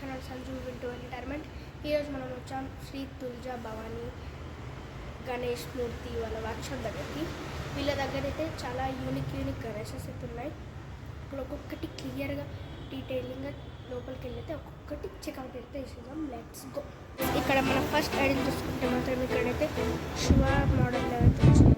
Channel Sanju వింటూ entertainment. ఈరోజు మనం వచ్చాం శ్రీ తుల్జా భవానీ గణేష్ మూర్తి వాళ్ళ వర్క్షాప్ దగ్గరికి. వీళ్ళ దగ్గర అయితే చాలా యూనిక్ గణేషెస్ అయితే ఉన్నాయి. ఇప్పుడు ఒక్కొక్కటి క్లియర్గా డీటెయిలింగ్గా లోపలికి వెళ్ళైతే ఒక్కొక్కటి చెక్అవుట్ అయితే చేసేద్దాం. Let's go. ఇక్కడ మనం ఫస్ట్ ఐడెంట్ చూసుకుంటే మాత్రం ఇక్కడైతే శివ మోడల్లో అయితే వచ్చింది.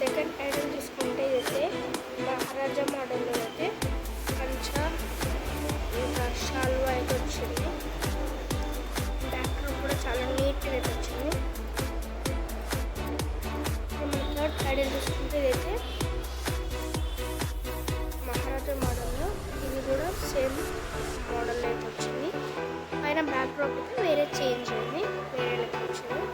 సెకండ్ ఐడల్ తీసుకుంటే అయితే మహారాజా మోడల్లో అయితే మంచిగా ఇంకా షాల్వా అయితే వచ్చింది. బ్యాక్గ్రౌండ్ కూడా చాలా నీట్గా అయితే వచ్చింది. థర్డ్ ఐడల్ తీసుకుంటే అయితే మహారాజా మోడల్లో ఇది కూడా సేమ్ మోడల్ అయితే వచ్చింది. పైన బ్యాక్గ్రౌండ్ అయితే వేరే చేంజ్ అయింది, వేరే అయితే వచ్చింది.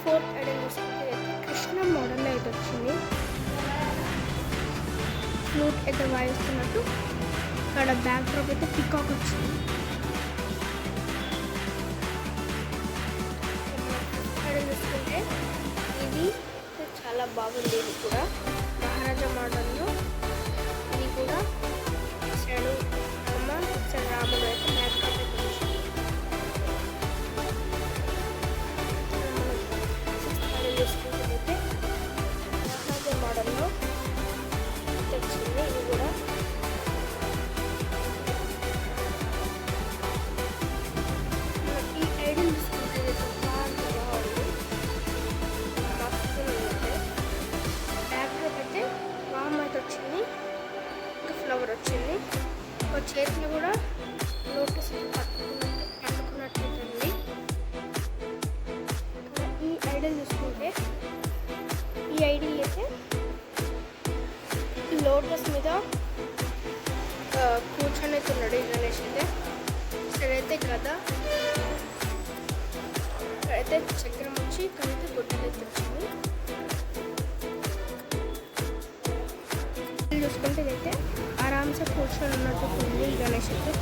ఫోర్త్ ఐడల్ చూసుకుంటే అయితే కృష్ణ మోడల్లో అయితే వచ్చింది. ఫ్లూట్ అయితే వాయిస్తున్నట్టు ఇక్కడ బ్యాక్ డ్రాప్ అయితే పికాక్ వచ్చింది. ఐడల్ చూసుకుంటే ఇది చాలా బాగుంది. ఇది కూడా మహారాజా మోడల్లో ఇది కూడా సైడు అమ్మ సైడ్ రాముడు అయితే బ్యాక్ డ్రాప్ అయితే వచ్చింది. చూసుకుంటే మహారాజా మోడల్లో తెచ్చింది. ఇది కూడా ఈ ఐడల్ చూసుకుంటే బాగుంది, మస్తు అయితే బ్యాక్డ్రాప్ అయితే రామ్ అయితే వచ్చింది. ఒక ఫ్లవర్ వచ్చింది. ఒక చేతిలో కూడా లోటస్ పట్టుకున్నట్టు ఉంది. ఈ ఐడల్ చూసుకుంటే ఈ ఐడల్ అయితే లోటస్ మీద కూర్చొని అయితే ఉన్నాడు ఈ గణేష్ అయితే. ఇక్కడైతే గద, ఇక్కడైతే చక్రం వచ్చి ఇక్కడైతే గుడ్డలు అయితే వచ్చింది. చూసుకుంటే ఇదైతే ఆరామ్సే కూర్చొని ఉన్నట్టు ఉంది ఈ గణేష్ అయితే.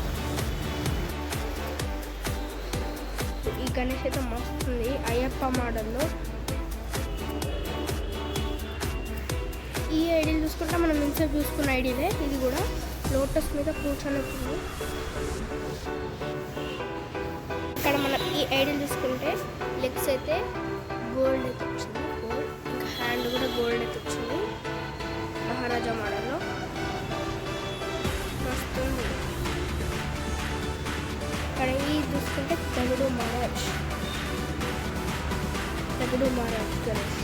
ఈ గణేష్ అయితే మస్తుంది అయ్యప్ప మోడల్లో. ఈ ఐడియల్ చూసుకుంటే మనం ఇన్సేపు చూసుకున్న ఐడియలే. ఇది కూడా లోటస్ మీద కూర్చొని ఉంది. ఇక్కడ మనం ఈ ఐడియల్ చూసుకుంటే లెగ్స్ అయితే గోల్డ్ అయితే వచ్చింది, గోల్డ్. ఇంకా హ్యాండ్ కూడా గోల్డ్ అయితే వచ్చింది మహారాజా మోడల్లో. వస్తుంది. ఇక్కడ ఈ చూసుకుంటే తగుడు మహారాజ్ గణేష్.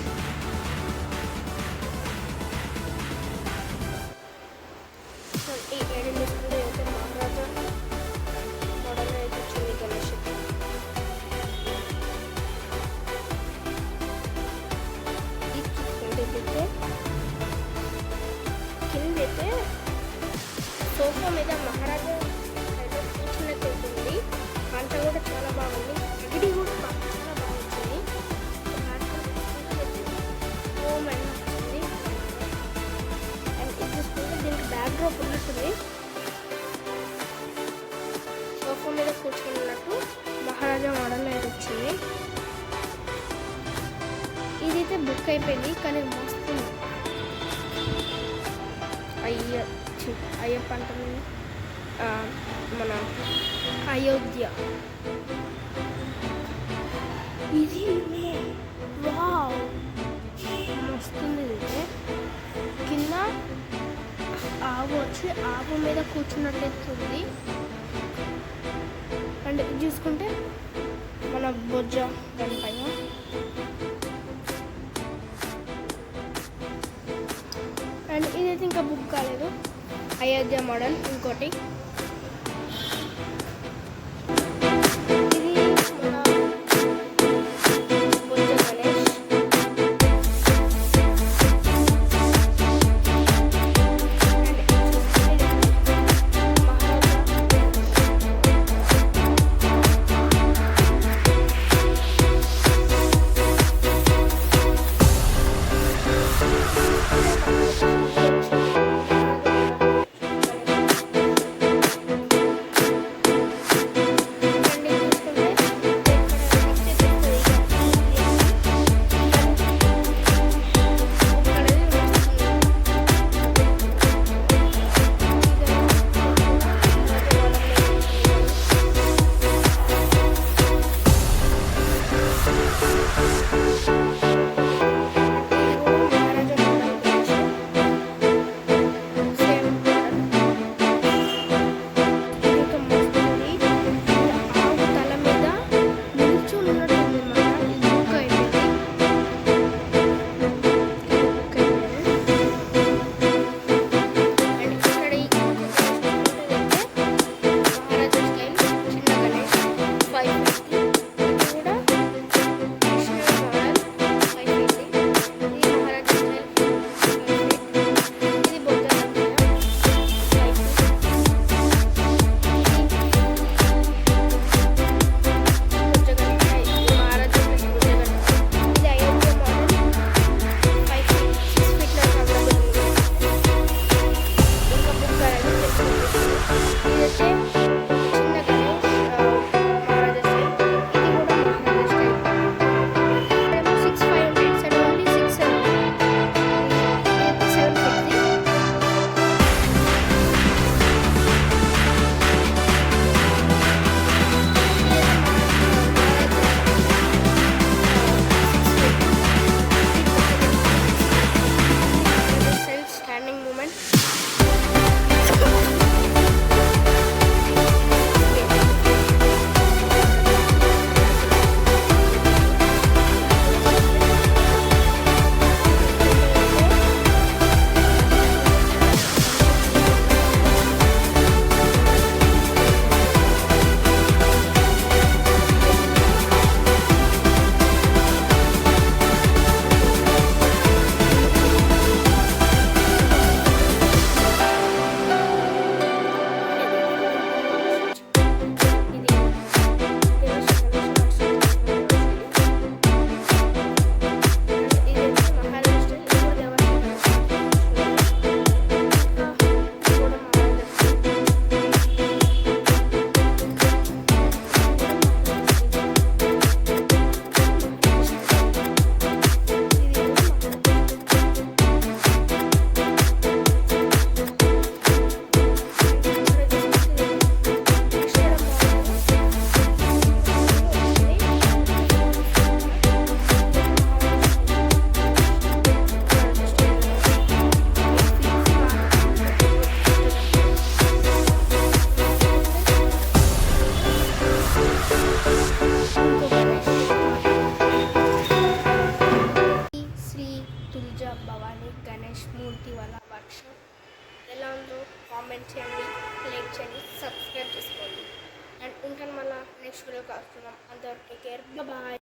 ఈ ఐడల్ చూసుకుంటే అయితే మహారాజా మోడల్ అయితే వచ్చింది గణేష్. ఇది చూసుకుంటే అయితే కిందైతే సోఫా మీద మహారాజా అయితే కూర్చున్నట్టు ఉంటుంది. అంతా కూడా చాలా బాగుంది. ఇది కూడా చాలా బాగా వచ్చింది. హోమ్ అండ్ వచ్చింది. అండ్ ఇది చూసుకుంటే దీనికి బ్యాక్ డ్రాప్ ఉన్నట్టుంది. సోఫా మీద కూర్చున్నట్టు మహారాజా మోడల్ అయితే వచ్చింది. ఇదైతే బుక్ అయిపోయింది కానీ మస్తు అయ్యప్ప అంటే మన అయోధ్య. ఇది వావ్ మస్తుంది. ఇది కింద ఆవు వచ్చి ఆవు మీద కూర్చున్నట్టుంది. అండ్ ఇది చూసుకుంటే మన బొజ్జ దానిపైన. అండ్ ఇదైతే ఇంకా బుక్ కాలేదు, అయోధ్య మోడల్ ఇంకోటి. ఇది మన బొజ్జ గణేష్. అండ్ ఎలా ఉందో కామెంట్ చేయండి, లైక్ చేయండి, సబ్స్క్రైబ్ చేసుకోండి. అండ్ ఇంకా మళ్ళీ నెక్స్ట్ వీడియో కలుస్తున్నాం. అంతవరకు టేక్ కేర్, బాయ్.